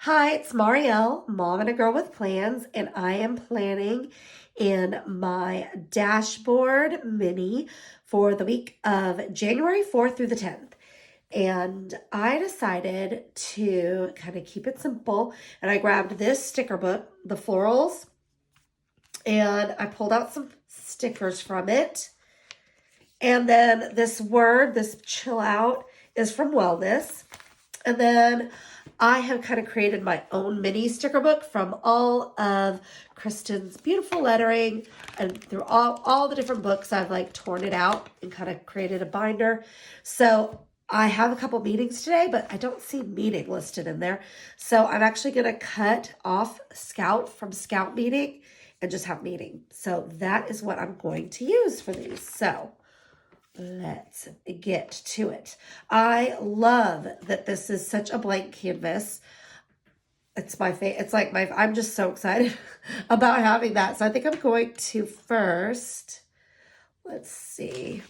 Hi, it's Marielle, Mom and a Girl with Plans, and I am planning in my dashboard mini for the week of January 4th through the 10th. And I decided to kind of keep it simple, and I grabbed this sticker book, the Florals, and I pulled out some stickers from it. And then this word, this chill out, is from Wellness. And then I have kind of created my own mini sticker book from all of Kristen's beautiful lettering, and through all the different books, I've like torn it out and kind of created a binder. So I have a couple meetings today, but I don't see meeting listed in there. So I'm actually going to cut off Scout from Scout meeting and just have meeting. So that is what I'm going to use for these. So let's get to it. I love that this is such a blank canvas. It's my favorite. It's like I'm just so excited about having that. So I think I'm going to first, let's see.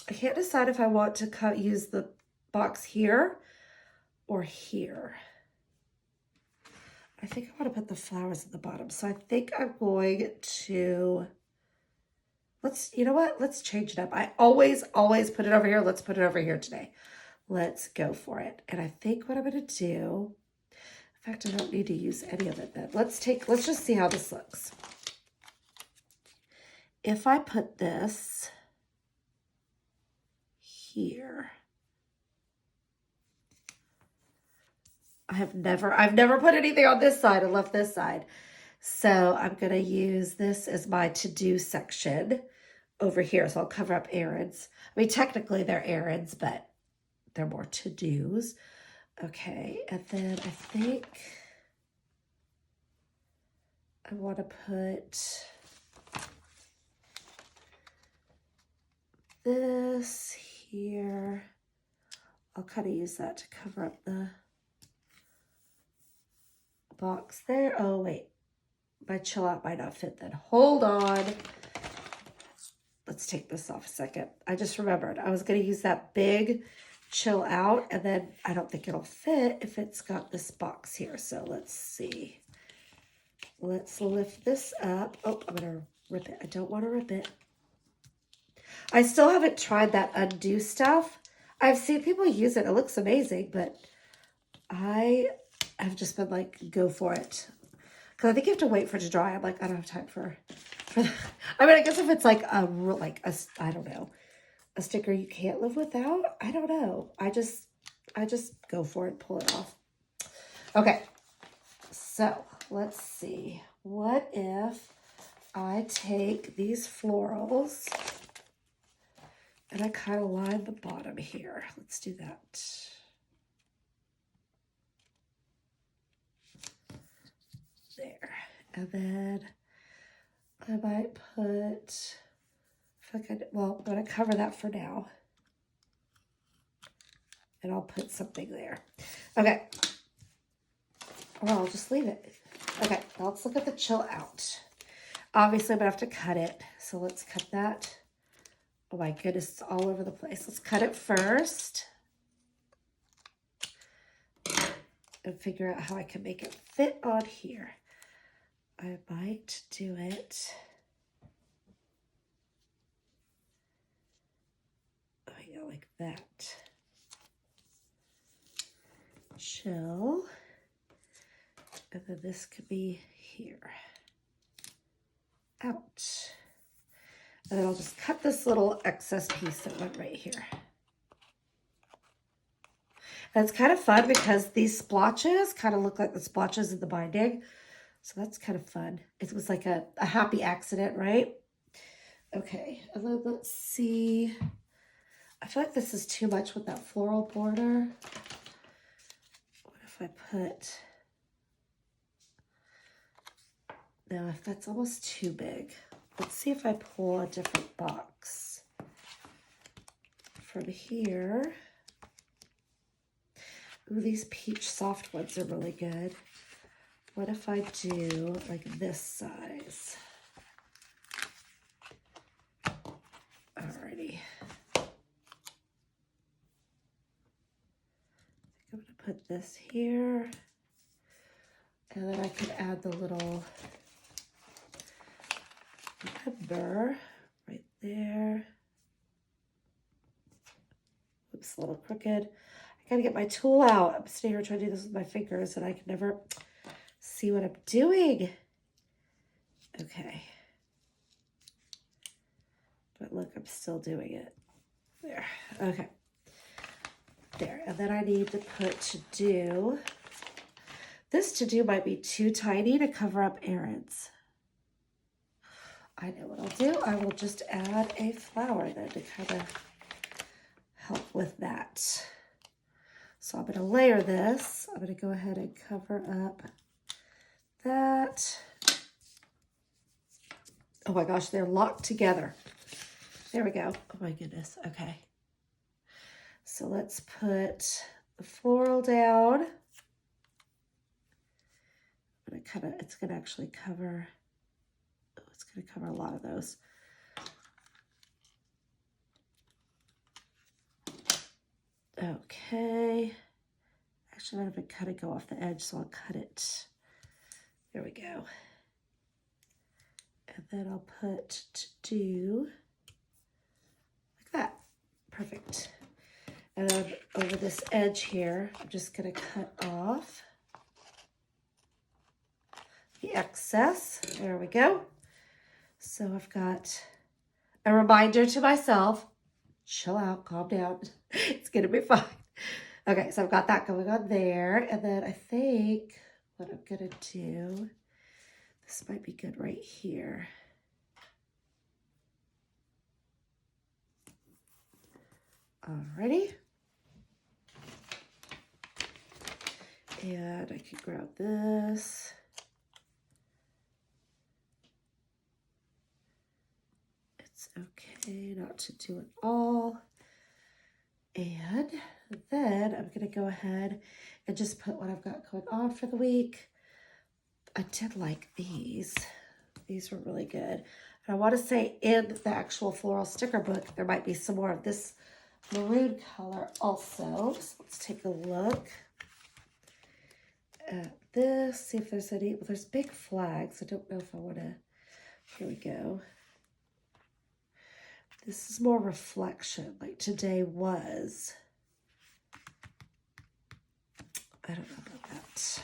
I can't decide if I want to use the box here or here. I think I want to put the flowers at the bottom. So I think I'm going to, you know what? Let's change it up. I always put it over here. Let's put it over here today. Let's go for it. And I think what I'm going to do, in fact, I don't need to use any of it then. Let's just see how this looks. If I put this here, I've never put anything on this side. I left this side. So I'm going to use this as my to-do section over here. So I'll cover up errands. I mean, technically they're errands, but they're more to-dos. Okay, and then I think I want to put this here. I'll kind of use that to cover up the box there. Oh, wait. My chill out might not fit then. Hold on. Let's take this off a second. I just remembered I was going to use that big chill out, and then I don't think it'll fit if it's got this box here. So let's see. Let's lift this up. Oh, I'm going to rip it. I don't want to rip it. I still haven't tried that undo stuff. I've seen people use it. It looks amazing, but I have just been like, go for it. Because I think you have to wait for it to dry. I'm like, I don't have time for that. I mean, I guess if it's like I don't know, a sticker you can't live without. I don't know. I just go for it, pull it off. Okay, so let's see. What if I take these florals and I kind of line the bottom here? Let's do that. There. And then I might put, I'm going to cover that for now. And I'll put something there. Okay. Or I'll just leave it. Okay, now let's look at the chill out. Obviously, I'm going to have to cut it. So let's cut that. Oh my goodness, it's all over the place. Let's cut it first. And figure out how I can make it fit on here. I might do it. Oh yeah, like that. Chill. And then this could be here. Out. And then I'll just cut this little excess piece that went right here. And it's kind of fun because these splotches kind of look like the splotches in the binding. So that's kind of fun. It was like a happy accident, right? Okay, and then let's see. I feel like this is too much with that floral border. What if I put... No, if that's almost too big. Let's see if I pull a different box from here. Ooh, these peach soft ones are really good. What if I do like this size? Alrighty. I'm going to put this here. could add the little number right there. Oops, a little crooked. I gotta get my tool out. I'm sitting here trying to do this with my fingers and I can never see what I'm doing. Okay. But look, I'm still doing it. There. Okay. There. And then I need to put to do. This to do might be too tiny to cover up errands. I know what I'll do. I will just add a flower then to kind of help with that. So I'm going to layer this. I'm going to go ahead and cover up that. Oh my gosh, they're locked together. There we go. Oh my goodness. Okay. So let's put the floral down. I'm gonna it's going to actually cover, it's going to cover a lot of those. Okay. Actually, I'm going to kind of go off the edge, so I'll cut it. There we go. And then I'll put to do like that. Perfect. And then over this edge here, I'm just going to cut off the excess. There we go. So I've got a reminder to myself, chill out, calm down. It's going to be fine. Okay, so I've got that going on there. And then I think what I'm going to do, this might be good right here. Alrighty. And I can grab this. It's okay not to do it all. And then I'm going to go ahead and just put what I've got going on for the week. I did like these. These were really good. And I want to say in the actual floral sticker book, there might be some more of this maroon color also. So let's take a look at this. See if there's any. Well, there's big flags. I don't know if I want to. Here we go. This is more reflection, like today was. I don't know about that.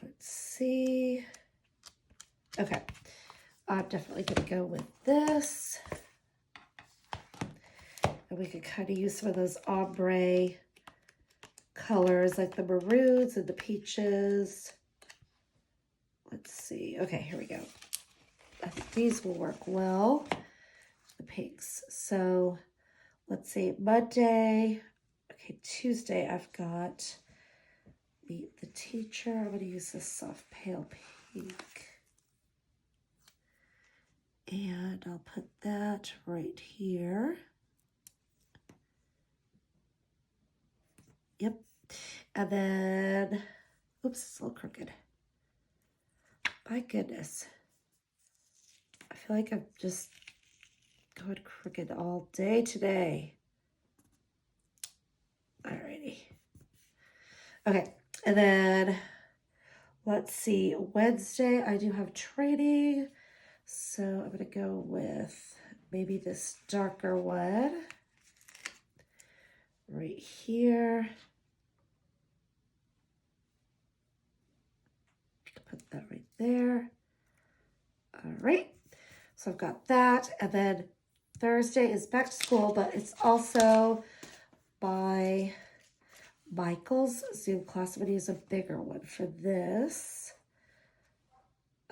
Let's see. Okay. I'm definitely going to go with this. And we could kind of use some of those ombre colors, like the maroons and the peaches. Let's see. Okay, here we go. I think these will work well. The pinks. So let's see. Monday. Okay, Tuesday I've got Meet the Teacher. I'm going to use this soft pale pink. And I'll put that right here. Yep. And then, oops, it's a little crooked. My goodness. I feel like I'm just going crooked all day today. Alrighty. Okay. And then, let's see. Wednesday, I do have training. So I'm going to go with maybe this darker one right here. Put that right there. All right. So I've got that. And then Thursday is back to school, but it's also by Michael's Zoom class. I'm going to use a bigger one for this.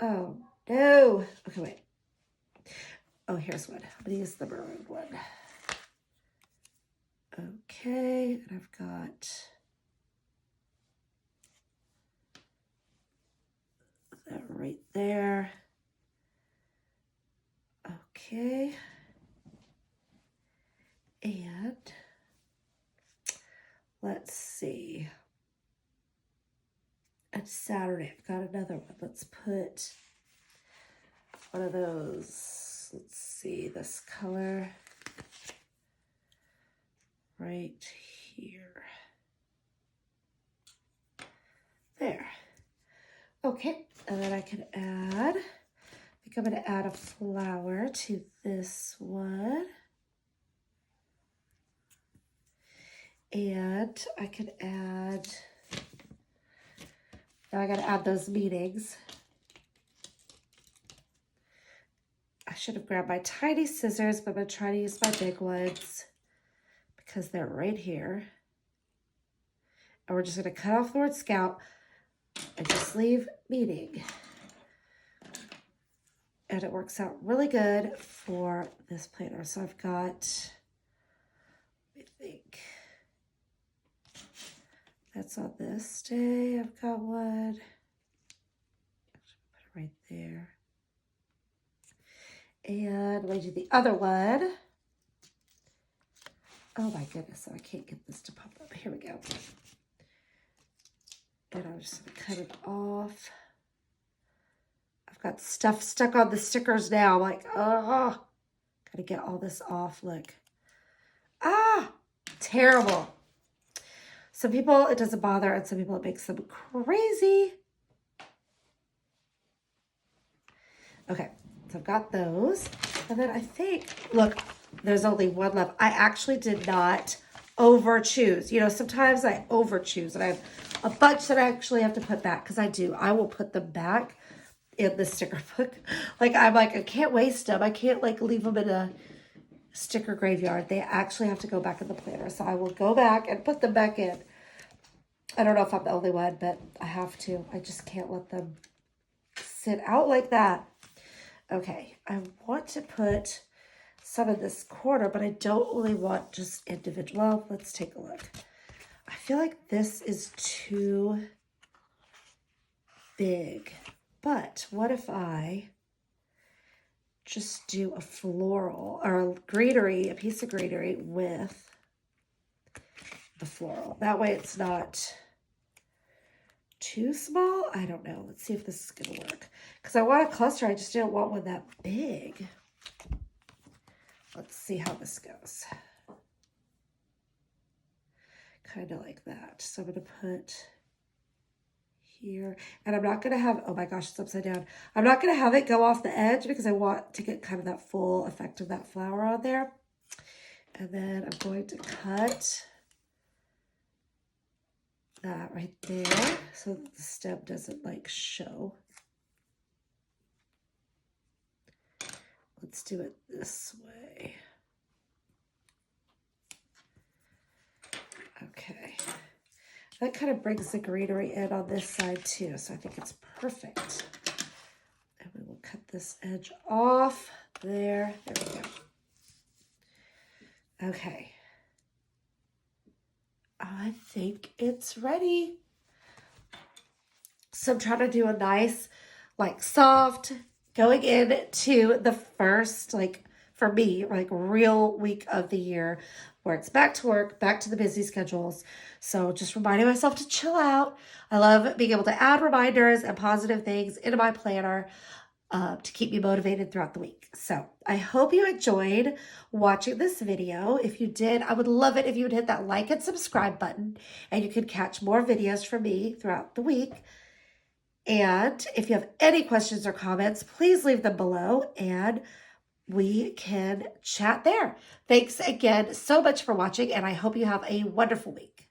Oh, no. Okay, wait. Oh, here's one. I'm going to use the maroon one. Okay, and I've got that right there. Okay. And let's see. And Saturday, I've got another one. Let's put one of those. Let's see, this color right here. There. Okay, and then I can add, I think I'm going to add a flower to this one. And I can add, now I got to add those meanings. I should have grabbed my tiny scissors, but I'm going to try to use my big ones because they're right here. And we're just going to cut off the word scout and just leave meaning. And it works out really good for this planner. So I've got, I think, that's on this day. I've got one. Put it right there. And let me do the other one. Oh my goodness, I can't get this to pop up. Here we go. And I'm just going to cut it off. I've got stuff stuck on the stickers now. I'm like, oh, got to get all this off. Look. Ah, terrible. Some people, it doesn't bother, and some people, it makes them crazy. Okay, so I've got those. And then I think, look, there's only one left. I actually did not over choose. You know, sometimes I over choose, and I have a bunch that I actually have to put back, because I do. I will put them back in the sticker book. Like, I'm like, I can't waste them. I can't, like, leave them in a sticker graveyard. They actually have to go back in the planner. So I will go back and put them back in. I don't know if I'm the only one, but I have to. I just can't let them sit out like that. Okay, I want to put some in this corner, but I don't really want just individual. Well, let's take a look. I feel like this is too big, but what if I just do a floral or a greenery, a piece of greenery with the floral? That way it's not too small. I don't know. Let's see if this is going to work. Because I want a cluster. I just didn't want one that big. Let's see how this goes. Kind of like that. So I'm going to put here. And I'm not going to have, oh my gosh, it's upside down. I'm not going to have it go off the edge because I want to get kind of that full effect of that flower on there. And then I'm going to cut that right there so that the stem doesn't like show. Let's do it this way. Okay. That kind of brings the greenery in on this side too, so I think it's perfect. And we will cut this edge off. There we go. Okay. I think it's ready. So I'm trying to do a nice, like, soft, going into the first, like, for me, like, real week of the year where it's back to work, back to the busy schedules. So just reminding myself to chill out. I love being able to add reminders and positive things into my planner to keep me motivated throughout the week. So I hope you enjoyed watching this video. If you did, I would love it if you would hit that like and subscribe button, and you could catch more videos from me throughout the week. And if you have any questions or comments, please leave them below and we can chat there. Thanks again so much for watching, and I hope you have a wonderful week.